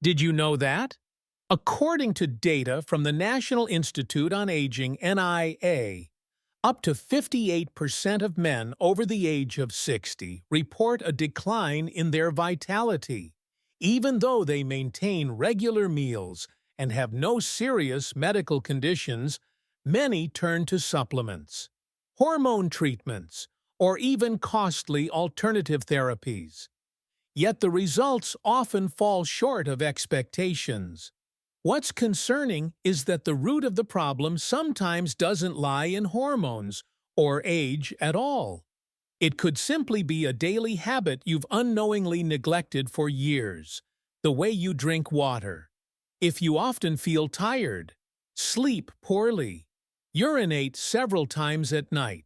Did you know that? According to data from the National Institute on Aging (NIA), up to 58% of men over the age of 60 report a decline in their vitality, even though they maintain regular meals and have no serious medical conditions. Many turn to supplements, hormone treatments, or even costly alternative therapies. Yet the results often fall short of expectations. What's concerning is that the root of the problem sometimes doesn't lie in hormones or age at all. It could simply be a daily habit you've unknowingly neglected for years, the way you drink water. If you often feel tired, sleep poorly, urinate several times at night,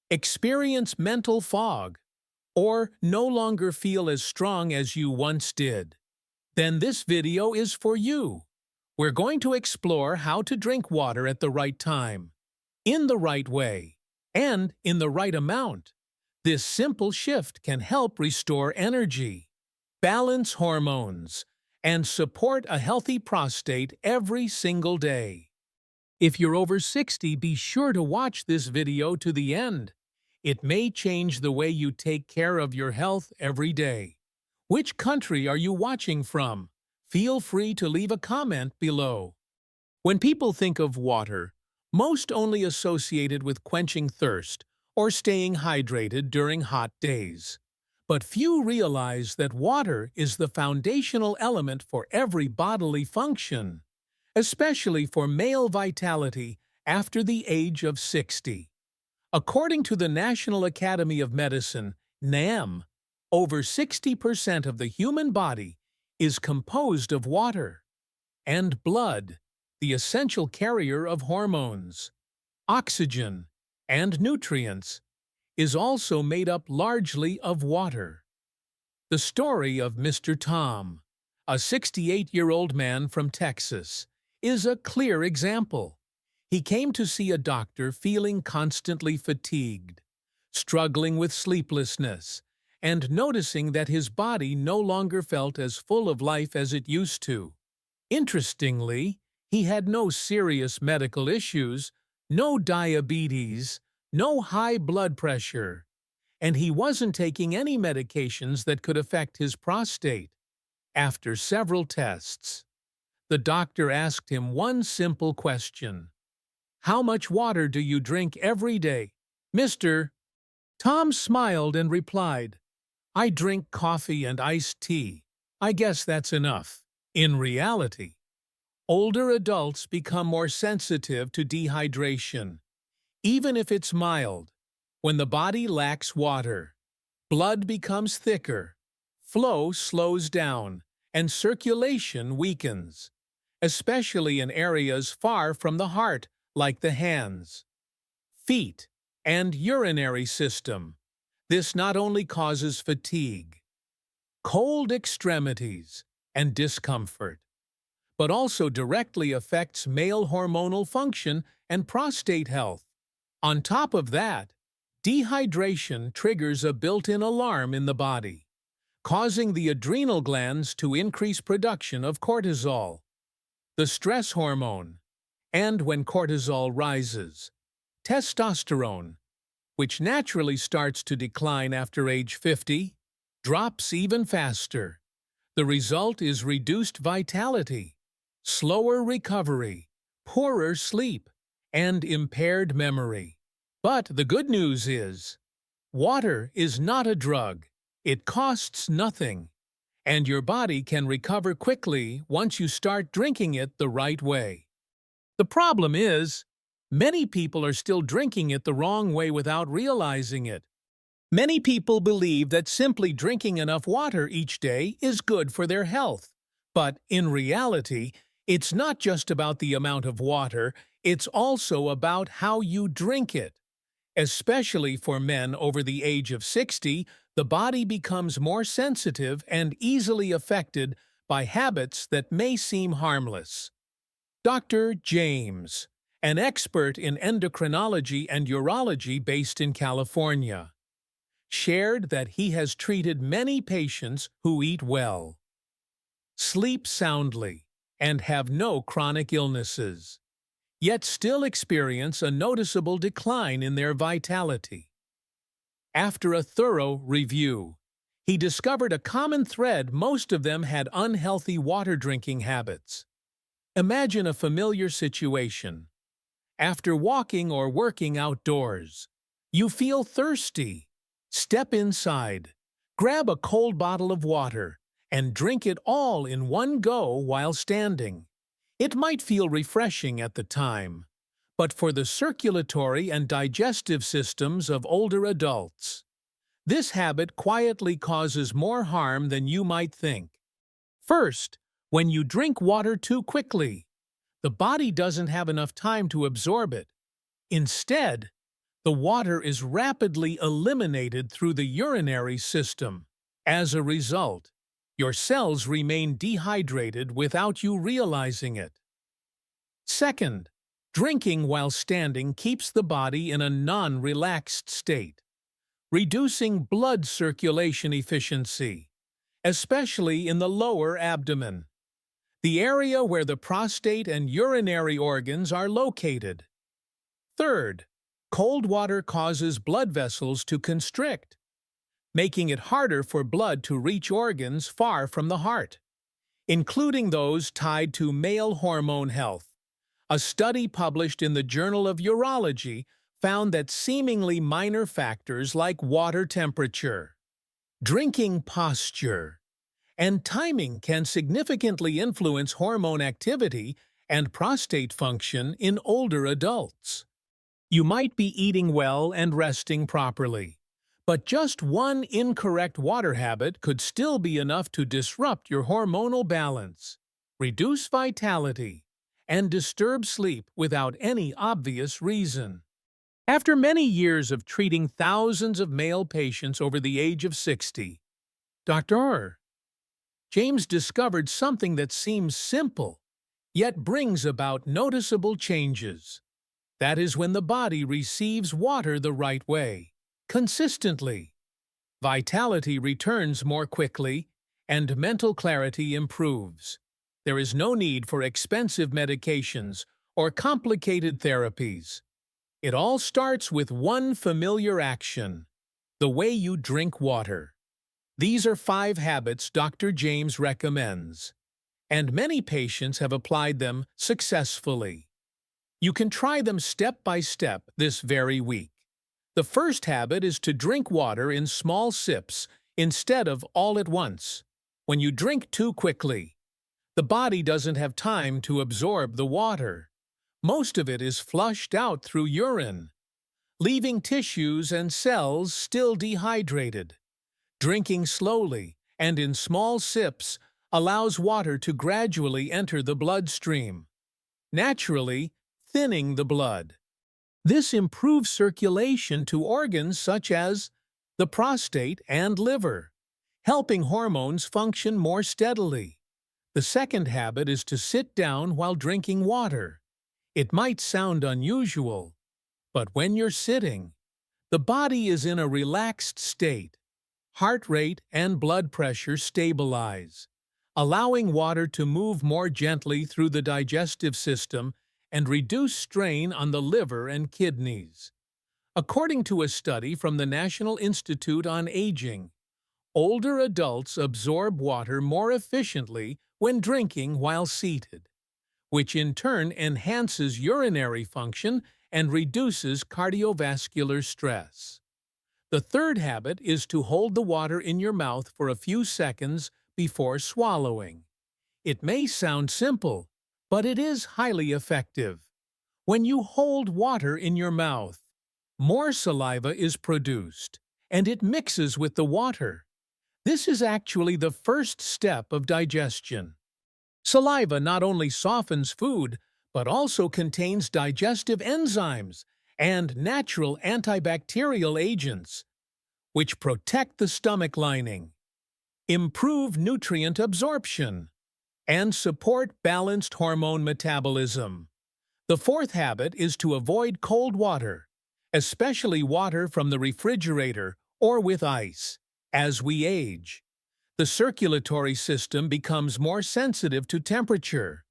experience mental fog, or no longer feel as strong as you once did, then this video is for you. We're going to explore how to drink water at the right time, in the right way, and in the right amount. This simple shift can help restore energy, balance hormones, and support a healthy prostate every single day. If you're over 60, be sure to watch this video to the end. It may change the way you take care of your health every day. Which country are you watching from? Feel free to leave a comment below. When people think of water, most only associate it with quenching thirst or staying hydrated during hot days. But few realize that water is the foundational element for every bodily function, especially for male vitality after the age of 60. According to the National Academy of Medicine, NAM, over 60% of the human body is composed of water, and blood, the essential carrier of hormones, oxygen, and nutrients, is also made up largely of water. The story of Mr. Tom, a 68-year-old man from Texas, is a clear example. He came to see a doctor feeling constantly fatigued, struggling with sleeplessness, and noticing that his body no longer felt as full of life as it used to. Interestingly, he had no serious medical issues, no diabetes, no high blood pressure, and he wasn't taking any medications that could affect his prostate. After several tests, the doctor asked him one simple question: "How much water do you drink every day, Mr.?" Tom smiled and replied, "I drink coffee and iced tea. I guess that's enough." In reality, older adults become more sensitive to dehydration. Even if it's mild, when the body lacks water, blood becomes thicker, flow slows down, and circulation weakens, especially in areas far from the heart like the hands, feet, and urinary system. This not only causes fatigue, cold extremities, and discomfort, but also directly affects male hormonal function and prostate health. On top of that, dehydration triggers a built-in alarm in the body, causing the adrenal glands to increase production of cortisol, the stress hormone, and when cortisol rises, testosterone, which naturally starts to decline after age 50, drops even faster. The result is reduced vitality, slower recovery, poorer sleep, and impaired memory. But the good news is, water is not a drug. It costs nothing, and your body can recover quickly once you start drinking it the right way. The problem is, many people are still drinking it the wrong way without realizing it. Many people believe that simply drinking enough water each day is good for their health. But in reality, it's not just about the amount of water, it's also about how you drink it. Especially for men over the age of 60, the body becomes more sensitive and easily affected by habits that may seem harmless. Dr. James, an expert in endocrinology and urology based in California, shared that he has treated many patients who eat well, sleep soundly, and have no chronic illnesses, yet still experience a noticeable decline in their vitality. After a thorough review, he discovered a common thread: most of them had unhealthy water drinking habits. Imagine a familiar situation. After walking or working outdoors, you feel thirsty. Step inside, grab a cold bottle of water, and drink it all in one go while standing. It might feel refreshing at the time, but for the circulatory and digestive systems of older adults, this habit quietly causes more harm than you might think. First, when you drink water too quickly, the body doesn't have enough time to absorb it. Instead, the water is rapidly eliminated through the urinary system. As a result, your cells remain dehydrated without you realizing it. Second, drinking while standing keeps the body in a non-relaxed state, reducing blood circulation efficiency, especially in the lower abdomen, the area where the prostate and urinary organs are located. Third, cold water causes blood vessels to constrict, making it harder for blood to reach organs far from the heart, including those tied to male hormone health. A study published in the Journal of Urology found that seemingly minor factors like water temperature, drinking posture, and timing can significantly influence hormone activity and prostate function in older adults. You might be eating well and resting properly, but just one incorrect water habit could still be enough to disrupt your hormonal balance, reduce vitality, and disturb sleep without any obvious reason. After many years of treating thousands of male patients over the age of 60, Dr. James discovered something that seems simple, yet brings about noticeable changes. That is when the body receives water the right way, consistently. Vitality returns more quickly, and mental clarity improves. There is no need for expensive medications or complicated therapies. It all starts with one familiar action: the way you drink water. These are 5 habits Dr. James recommends, and many patients have applied them successfully. You can try them step by step this very week. The first habit is to drink water in small sips instead of all at once. When you drink too quickly, the body doesn't have time to absorb the water. Most of it is flushed out through urine, leaving tissues and cells still dehydrated. Drinking slowly and in small sips allows water to gradually enter the bloodstream, naturally thinning the blood. This improves circulation to organs such as the prostate and liver, helping hormones function more steadily. The second habit is to sit down while drinking water. It might sound unusual, but when you're sitting, the body is in a relaxed state. Heart rate and blood pressure stabilize, allowing water to move more gently through the digestive system and reduce strain on the liver and kidneys. According to a study from the National Institute on Aging, older adults absorb water more efficiently when drinking while seated, which in turn enhances urinary function and reduces cardiovascular stress. The third habit is to hold the water in your mouth for a few seconds before swallowing. It may sound simple, but it is highly effective. When you hold water in your mouth, more saliva is produced, and it mixes with the water. This is actually the first step of digestion. Saliva not only softens food, but also contains digestive enzymes and natural antibacterial agents, which protect the stomach lining, improve nutrient absorption, and support balanced hormone metabolism. The fourth habit is to avoid cold water, especially water from the refrigerator or with ice. As we age, The circulatory system becomes more sensitive to temperature.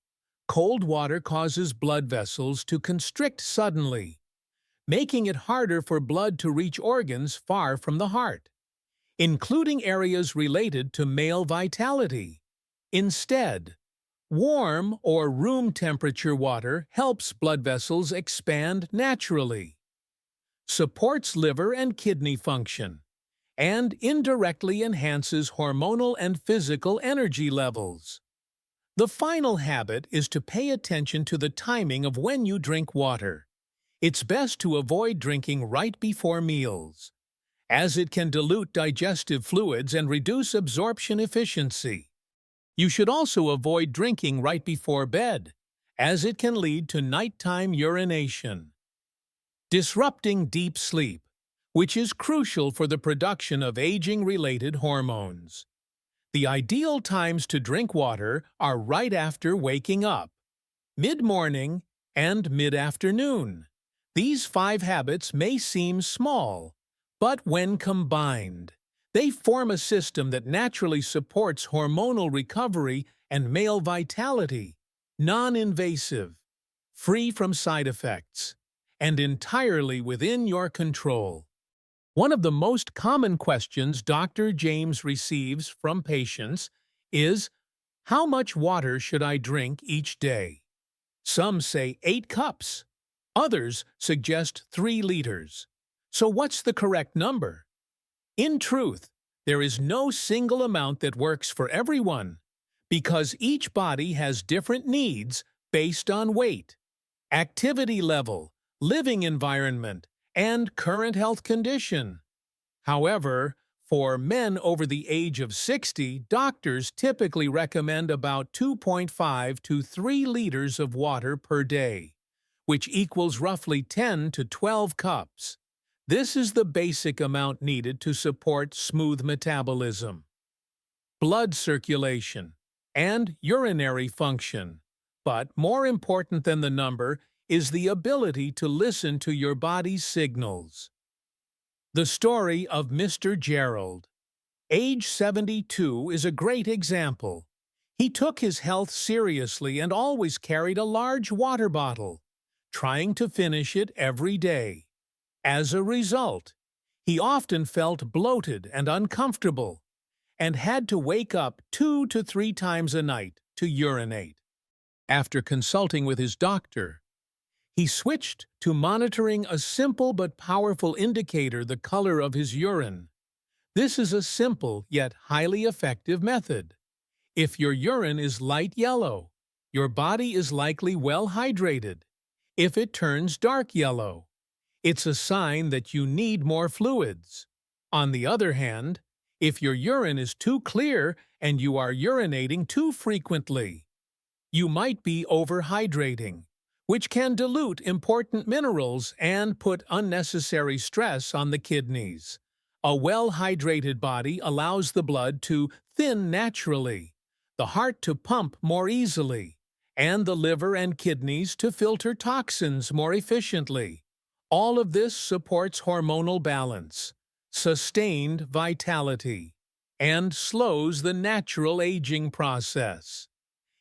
Cold water causes blood vessels to constrict suddenly, making it harder for blood to reach organs far from the heart, including areas related to male vitality. Instead, warm or room temperature water helps blood vessels expand naturally, supports liver and kidney function, and indirectly enhances hormonal and physical energy levels. The final habit is to pay attention to the timing of when you drink water. It's best to avoid drinking right before meals, as it can dilute digestive fluids and reduce absorption efficiency. You should also avoid drinking right before bed, as it can lead to nighttime urination, disrupting deep sleep, which is crucial for the production of aging-related hormones. The ideal times to drink water are right after waking up, mid-morning, and mid-afternoon. These 5 habits may seem small, but when combined, they form a system that naturally supports hormonal recovery and male vitality, non-invasive, free from side effects, and entirely within your control. One of the most common questions Dr. James receives from patients is, how much water should I drink each day? Some say 8 cups. Others suggest 3 liters. So what's the correct number? In truth, there is no single amount that works for everyone, because each body has different needs based on weight, activity level, living environment, and current health condition. However, for men over the age of 60, doctors typically recommend about 2.5 to 3 liters of water per day, which equals roughly 10 to 12 cups. This is the basic amount needed to support smooth metabolism, blood circulation, and urinary function. But more important than the number is the ability to listen to your body's signals. The story of Mr. Gerald, age 72, is a great example. He took his health seriously and always carried a large water bottle, trying to finish it every day. As a result, he often felt bloated and uncomfortable, and had to wake up 2 to 3 times a night to urinate. After consulting with his doctor, he switched to monitoring a simple but powerful indicator, the color of his urine. This is a simple yet highly effective method. If your urine is light yellow, your body is likely well hydrated. If it turns dark yellow, it's a sign that you need more fluids. On the other hand, if your urine is too clear and you are urinating too frequently, you might be overhydrating, which can dilute important minerals and put unnecessary stress on the kidneys. A well-hydrated body allows the blood to thin naturally, the heart to pump more easily, and the liver and kidneys to filter toxins more efficiently. All of this supports hormonal balance, sustained vitality, and slows the natural aging process.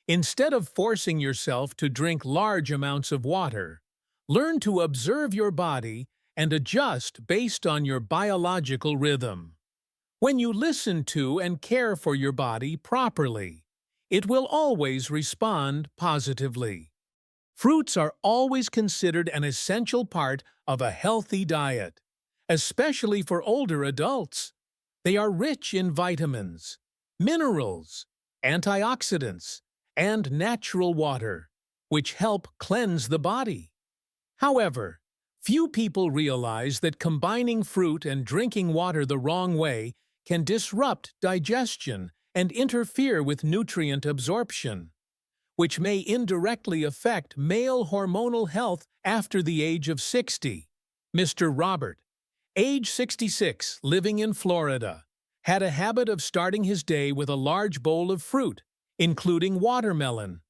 Instead of forcing yourself to drink large amounts of water, learn to observe your body and adjust based on your biological rhythm. When you listen to and care for your body properly, it will always respond positively. Fruits are always considered an essential part of a healthy diet, especially for older adults. They are rich in vitamins, minerals, antioxidants, and natural water, which help cleanse the body. However, few people realize that combining fruit and drinking water the wrong way can disrupt digestion and interfere with nutrient absorption, which may indirectly affect male hormonal health after the age of 60. Mr. Robert, age 66, living in Florida, had a habit of starting his day with a large bowl of fruit, including watermelon,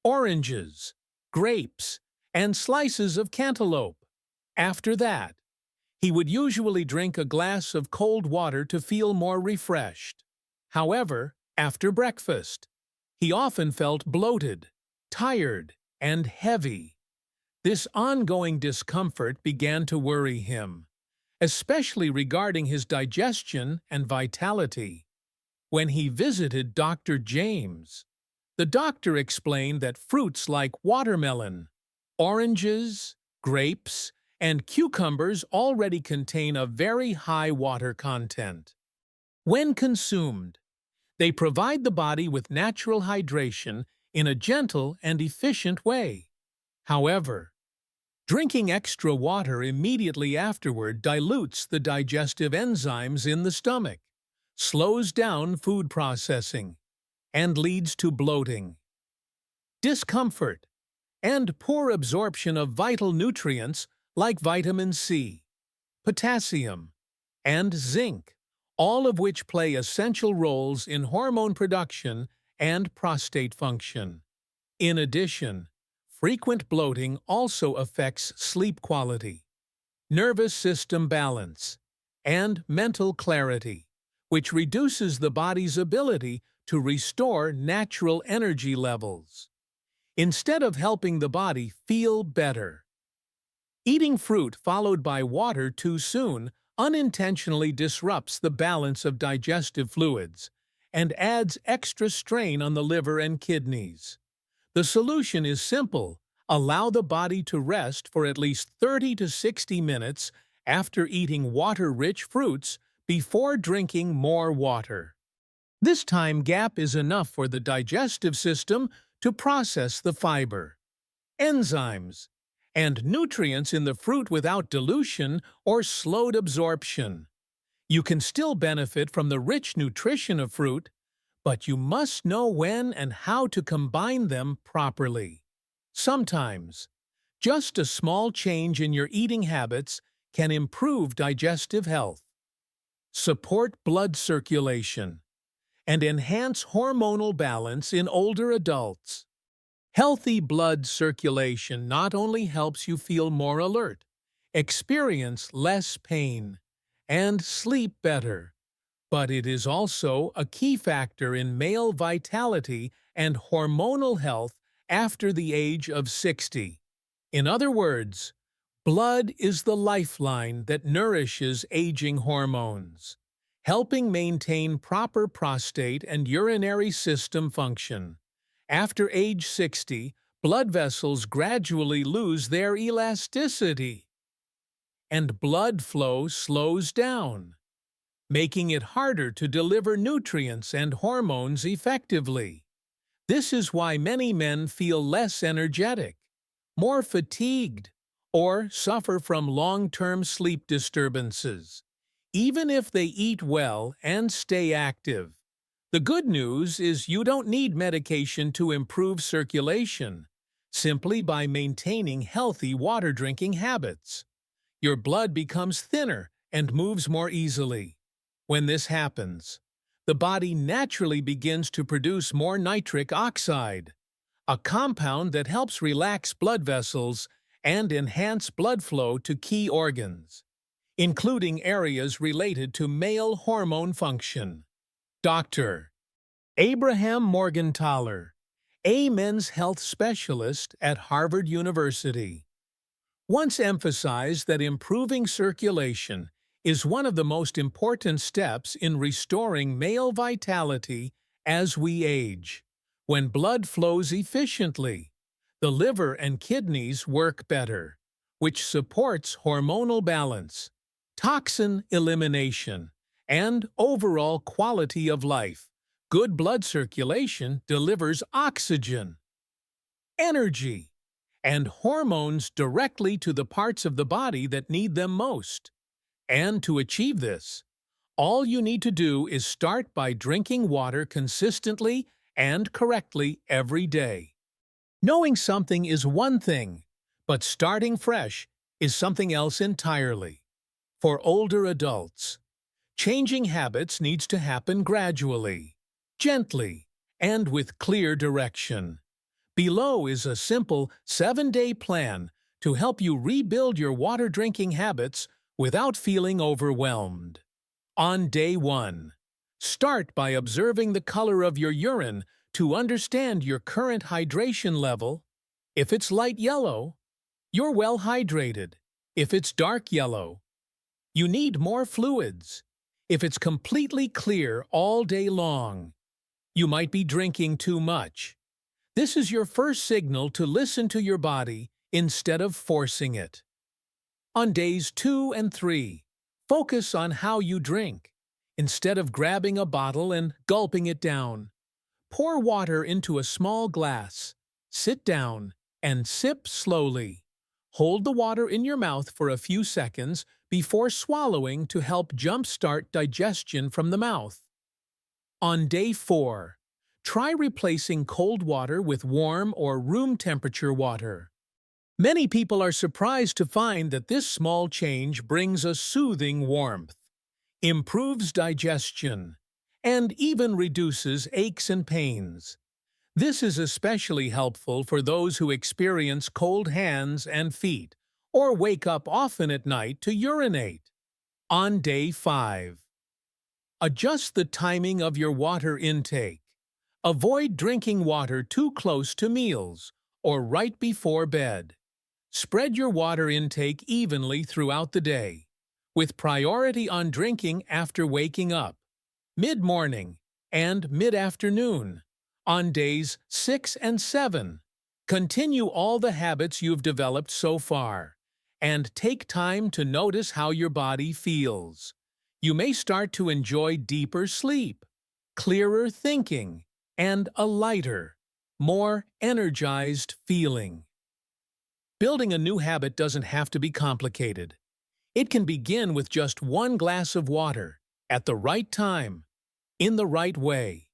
oranges, grapes, and slices of cantaloupe. After that, he would usually drink a glass of cold water to feel more refreshed. However, after breakfast, he often felt bloated, tired, and heavy. This ongoing discomfort began to worry him, especially regarding his digestion and vitality. When he visited Dr. James, the doctor explained that fruits like watermelon, oranges, grapes, and cucumbers already contain a very high water content. When consumed, they provide the body with natural hydration in a gentle and efficient way. However, drinking extra water immediately afterward dilutes the digestive enzymes in the stomach, slows down food processing, and leads to bloating, discomfort, and poor absorption of vital nutrients like vitamin C, potassium, and zinc, all of which play essential roles in hormone production and prostate function. In addition, frequent bloating also affects sleep quality, nervous system balance, and mental clarity, which reduces the body's ability to restore natural energy levels. Instead of helping the body feel better, eating fruit followed by water too soon unintentionally disrupts the balance of digestive fluids and adds extra strain on the liver and kidneys. The solution is simple. Allow the body to rest for at least 30 to 60 minutes after eating water-rich fruits before drinking more water. This time gap is enough for the digestive system to process the fiber, enzymes, and nutrients in the fruit without dilution or slowed absorption. You can still benefit from the rich nutrition of fruit, but you must know when and how to combine them properly. Sometimes, just a small change in your eating habits can improve digestive health, support blood circulation, and enhance hormonal balance in older adults. Healthy blood circulation not only helps you feel more alert, experience less pain, and sleep better, but it is also a key factor in male vitality and hormonal health after the age of 60. In other words, blood is the lifeline that nourishes aging hormones, helping maintain proper prostate and urinary system function. After age 60, blood vessels gradually lose their elasticity, and blood flow slows down, making it harder to deliver nutrients and hormones effectively. This is why many men feel less energetic, more fatigued, or suffer from long-term sleep disturbances, even if they eat well and stay active. The good news is you don't need medication to improve circulation, simply by maintaining healthy water drinking habits. Your blood becomes thinner and moves more easily. When this happens, the body naturally begins to produce more nitric oxide, a compound that helps relax blood vessels and enhance blood flow to key organs, including areas related to male hormone function. Dr. Abraham Morgentaler, a men's health specialist at Harvard University, once emphasized that improving circulation is one of the most important steps in restoring male vitality as we age. When blood flows efficiently, the liver and kidneys work better, which supports hormonal balance, toxin elimination, and overall quality of life. Good blood circulation delivers oxygen, energy, and hormones directly to the parts of the body that need them most. And to achieve this, all you need to do is start by drinking water consistently and correctly every day. Knowing something is one thing, but starting fresh is something else entirely. For older adults, changing habits needs to happen gradually, gently, and with clear direction. Below is a simple 7-day plan to help you rebuild your water drinking habits without feeling overwhelmed. On day 1, Start by observing the color of your urine to understand your current hydration level. If it's light yellow, you're well hydrated. If it's dark yellow, you need more fluids. If it's completely clear all day long, you might be drinking too much. This is your first signal to listen to your body instead of forcing it. On days 2 and 3, focus on how you drink. Instead of grabbing a bottle and gulping it down, pour water into a small glass, sit down, and sip slowly. Hold the water in your mouth for a few seconds before swallowing to help jumpstart digestion from the mouth. On day 4, try replacing cold water with warm or room temperature water. Many people are surprised to find that this small change brings a soothing warmth, improves digestion, and even reduces aches and pains. This is especially helpful for those who experience cold hands and feet or wake up often at night to urinate. On day 5, adjust the timing of your water intake. Avoid drinking water too close to meals or right before bed. Spread your water intake evenly throughout the day, with priority on drinking after waking up, mid-morning, and mid-afternoon. On days 6 and 7, continue all the habits you've developed so far, and take time to notice how your body feels. You may start to enjoy deeper sleep, clearer thinking, and a lighter, more energized feeling. Building a new habit doesn't have to be complicated. It can begin with just 1 glass of water, at the right time, in the right way.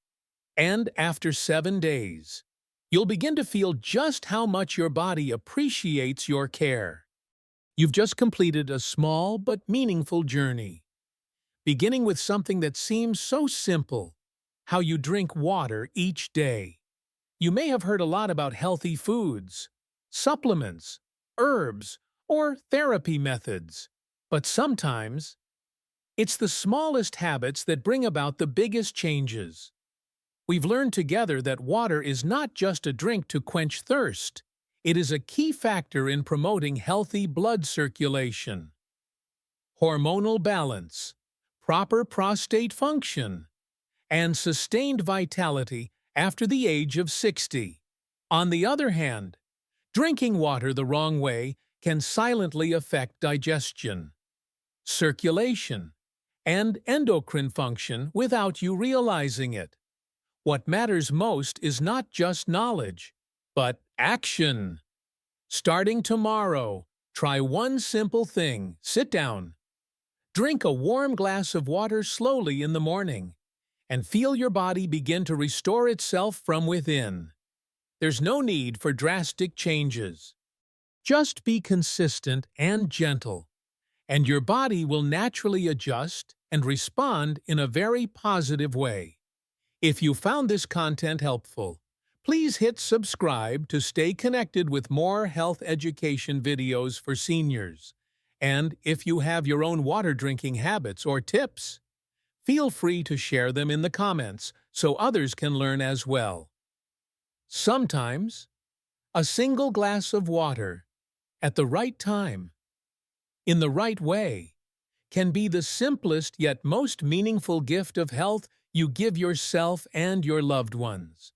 And after 7 days, you'll begin to feel just how much your body appreciates your care. You've just completed a small but meaningful journey, beginning with something that seems so simple, how you drink water each day. You may have heard a lot about healthy foods, supplements, herbs, or therapy methods, but sometimes it's the smallest habits that bring about the biggest changes. We've learned together that water is not just a drink to quench thirst. It is a key factor in promoting healthy blood circulation, hormonal balance, proper prostate function, and sustained vitality after the age of 60. On the other hand, drinking water the wrong way can silently affect digestion, circulation, and endocrine function without you realizing it. What matters most is not just knowledge, but action. Starting tomorrow, try one simple thing. Sit down. Drink a warm glass of water slowly in the morning, and feel your body begin to restore itself from within. There's no need for drastic changes. Just be consistent and gentle, and your body will naturally adjust and respond in a very positive way. If you found this content helpful, please hit subscribe to stay connected with more health education videos for seniors. And if you have your own water drinking habits or tips, feel free to share them in the comments so others can learn as well. Sometimes, a single glass of water, at the right time, in the right way, can be the simplest yet most meaningful gift of health you give yourself and your loved ones.